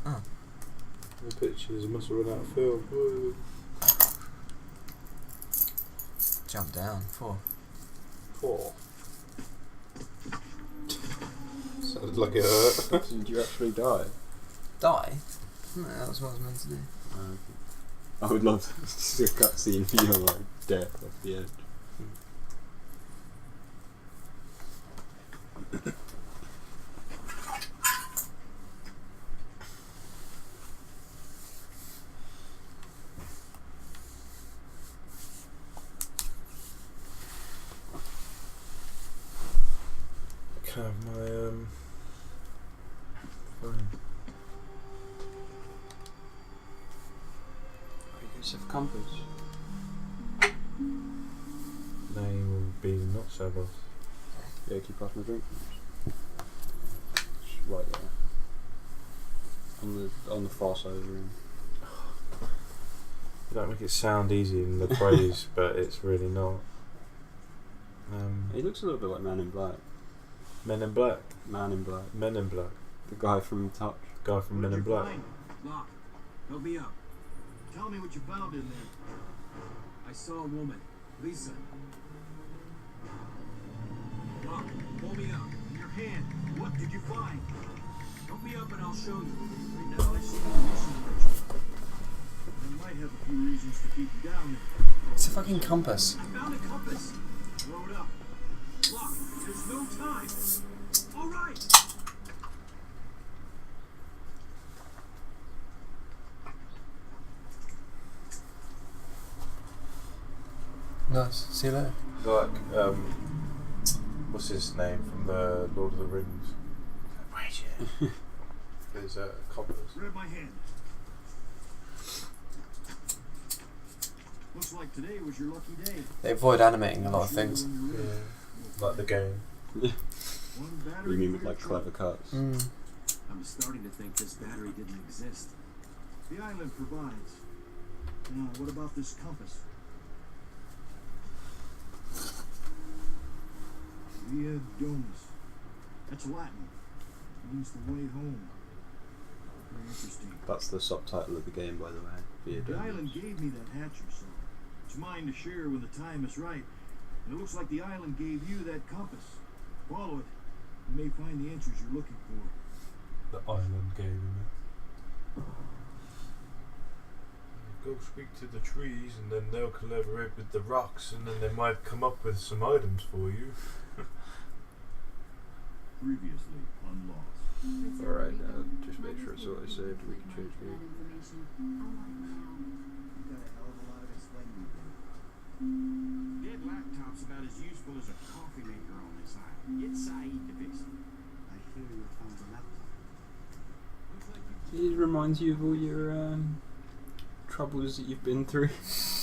Oh. The pictures must have run out of film. Whoa. Jump down. 4. 4. Sounded like it hurt. Did you actually die? Die? No, that was what I was meant to do. Okay. I would love to see a cutscene for your like death off the edge. Can I have my phone? Use of compass. Name will be not Sabbath. Yeah, keep passing my drink. It's right there. On the far side of the room. You don't make it sound easy in the phrase, but it's really not. He looks a little bit like Man in Black. Men in Black. Man in Black. Men in Black. The guy from Touch. Guy from Men in Black. Lock, help me up. Tell me what you found in there. I saw a woman, Lisa. Lock, hold me up. In your hand. What did you find? Help me up and I'll show you. Right now I see the mission ritual. I might have a few reasons to keep you down there. It's a fucking compass. I found a compass. Blow it up. Lock, there's no time. All right. Nice. See you later. Like, what's his name from the Lord of the Rings? There's a compass. Grab my hand. Looks like today was your lucky day. They avoid animating a lot of things. Yeah, like the game. One battery You mean for with your like truck. clever cuts? I'm starting to think this battery didn't exist. The island provides. Now, what about this compass? Via Domus. That's Latin. Means the way home. Very interesting. That's the subtitle of the game, by the way. Via The Domus. island gave me that hatcher, so it's mine to share when the time is right. And it looks like the island gave you that compass. Follow it. You may find the answers you're looking for. The island gave him it. Go speak to the trees and then they'll collaborate with the rocks and then they might come up with some items for you. Previously on Lost. Alright, just make sure it's what I saved. We can change the You got a hell of a lot of explaining to do. Dead laptop's about as useful as a coffee maker on this island. Get Saeed to fix it. I hear you found a laptop. Looks like you It reminds you of all your troubles that you've been through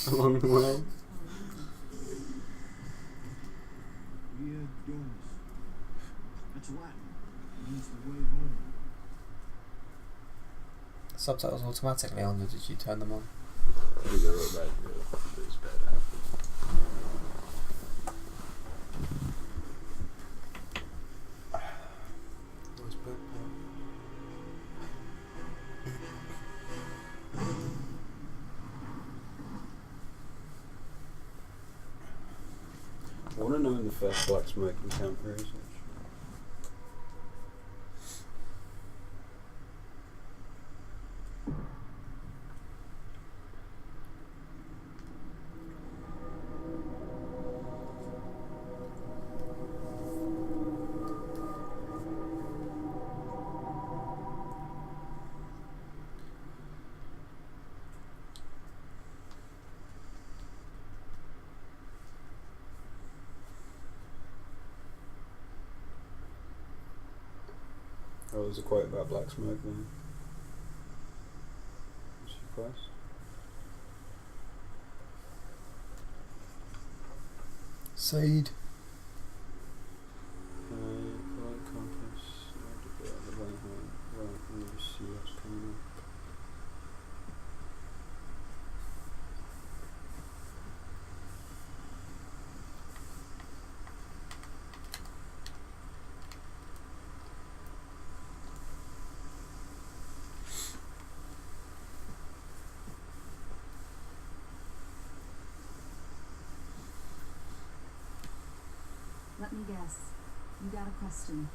along the way. Via Domus. That's Latin. It means the way home. Subtitles automatically on, or did you turn them on? I think they're all bad. It's better. Nice backpack. I want to know when the first black smoke encounter is. Oh, there's a quote about black smoke there. What's your quest? Saeed. Light compass. Right, let me just see what's coming up. me guess. You got a question.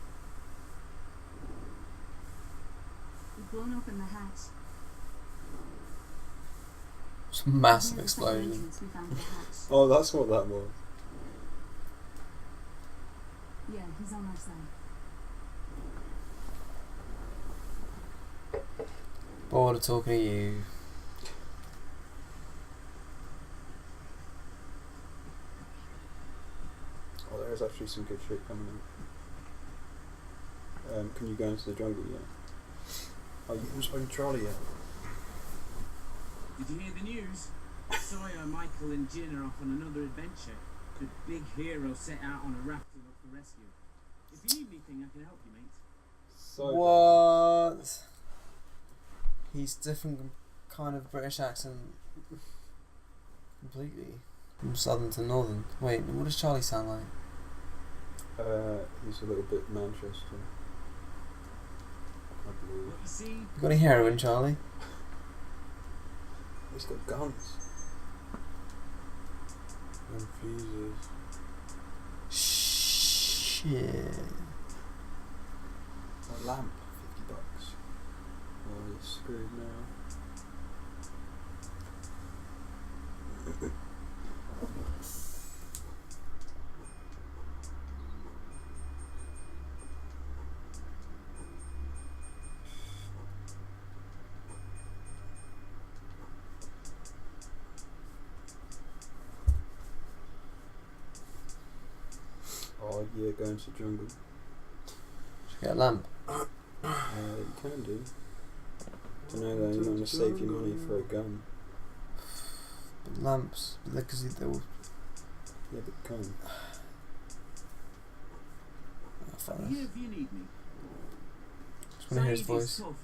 We've blown open the hatch. It's a massive Near the second explosion. entrance, we found the hatch. Oh, that's what that was. Yeah, he's on our side. Bored of talking to you. Oh, there's actually some good shit coming out. Can you go into the jungle yet? Oh, you haven't spoken to Charlie yet? Did you hear the news? Sawyer, Michael and Jin are off on another adventure. The big hero set out on a raft to look for rescue. If you need anything, I can help you, mate. So What? He's different kind of British accent. Completely. From southern to northern. Wait, what does Charlie sound like? He's a little bit Manchester, I believe. What you see? You got any heroin, Charlie? He's got guns. And fuses. Shit. A lamp, $50. Oh, he's screwed now. Oh yeah, going to the jungle. Should get a lamp. You can do. Don't know though, you want to save your money for a gun. But lamps, because they will. Yeah, but gun. Oh, fuck I'm this. here if you need me. Just want to hear his Saeed is voice. tough,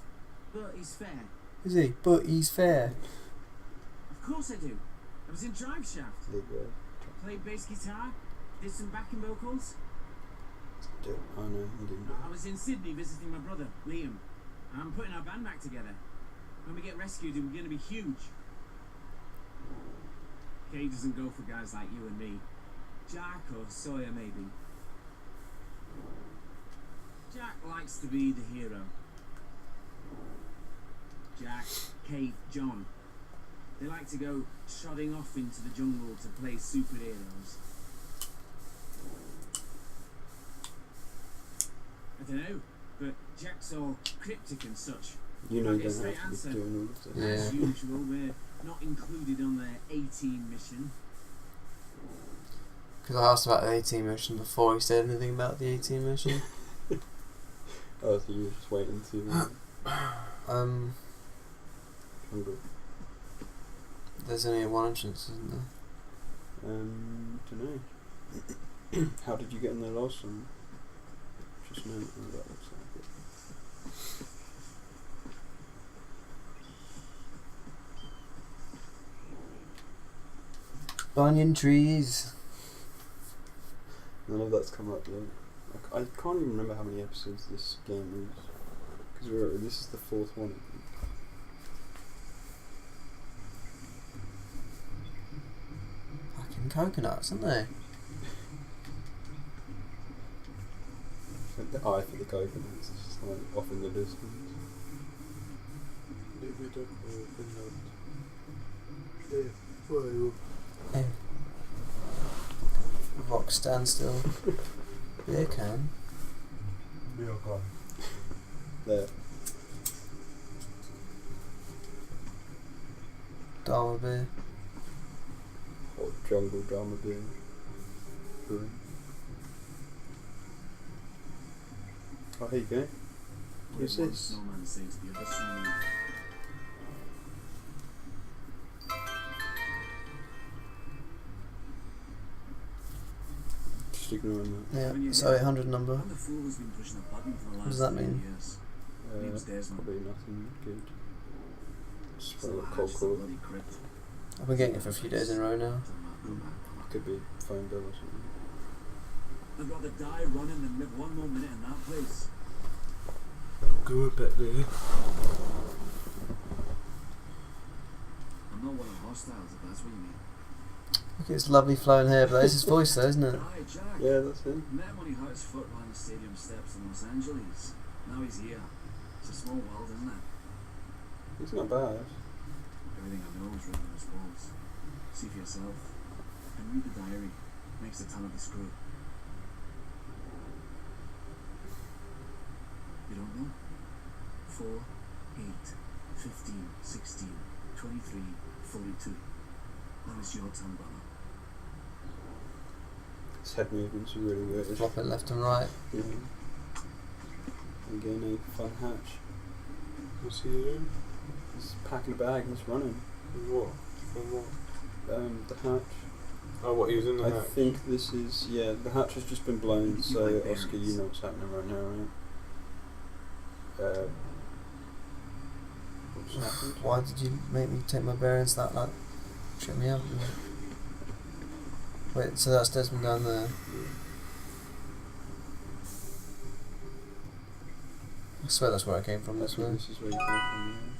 but he's fair. Is he? But he's fair. Of course I do. I was in Drive Shaft. Did Played bass guitar. Did some backing vocals. do it. Oh no, he didn't do I was in Sydney visiting my brother, Liam. I'm putting our band back together. When we get rescued, we're going to be huge. Kay doesn't go for guys like you and me. Jack or Sawyer, maybe. Jack likes to be the hero. Jack, Kate, John. They like to go trotting off into the jungle to play superheroes. I don't know, but Jack's all cryptic and such. it. You know, Okay, don't straight have to answer. be doing all of this. Yeah. As usual, we're not included on their A-team mission. Because I asked about the 18 mission before he said anything about the 18 mission. Oh, so you were just waiting to jungle. There's only one entrance, isn't there? Dunno. How did you get in there last time? Just know that looks like it. Banyan trees. None of that's come up yet. I can't even remember how many episodes this game is. Because this is the 4th one. Fucking coconuts, aren't they? The eye for the coconuts is just like off in the distance. Leave it up in the fire. Hey. Rock stand still. Beer can. Beer can. There. Dharma beer. Or jungle drama beer. Brewing. Oh, here you go. What's One this? snowman saves the other snowman. Just ignoring Yeah, so 800 number. I'm the fool who's been pushing a button for the last does that 3 mean? years. that. Name's Desmond. Probably nothing good. Just So for a I cold just a call. bloody crypt. I've been getting it for a few days in a row now. Could be phone bill or something. I'd rather die running than live one more minute in that place. Go a bit there. I'm not one of the hostiles, if that's what you mean. Look at his lovely flowing hair, but that is his voice though, isn't it? Hi, Jack. Yeah, that's it. Met him when he hurt his foot behind the stadium steps in Los Angeles. Now he's here. It's a small world, isn't it? It's not bad. Everything I know is written on his walls. See for yourself. And read the diary. Makes a ton of the screw. You don't know? 4, 8, 15, 16, 23, 42. Now it's your turn, brother. His head movements are really weird. Flop it left and right. Yeah. Again, a fun hatch. What's he doing? He's packing a bag and he's running. What? From what? The hatch. Oh, what, he was in the I hatch? think this is, yeah, the hatch has just been blown, so like Oscar, bearings. you know what's happening right now, right? What's happened? Why did you make me take my bearings that like trip me up? Wait, so that's Desmond down there. I swear that's where I came from, I this think way. this is where you came from, yeah.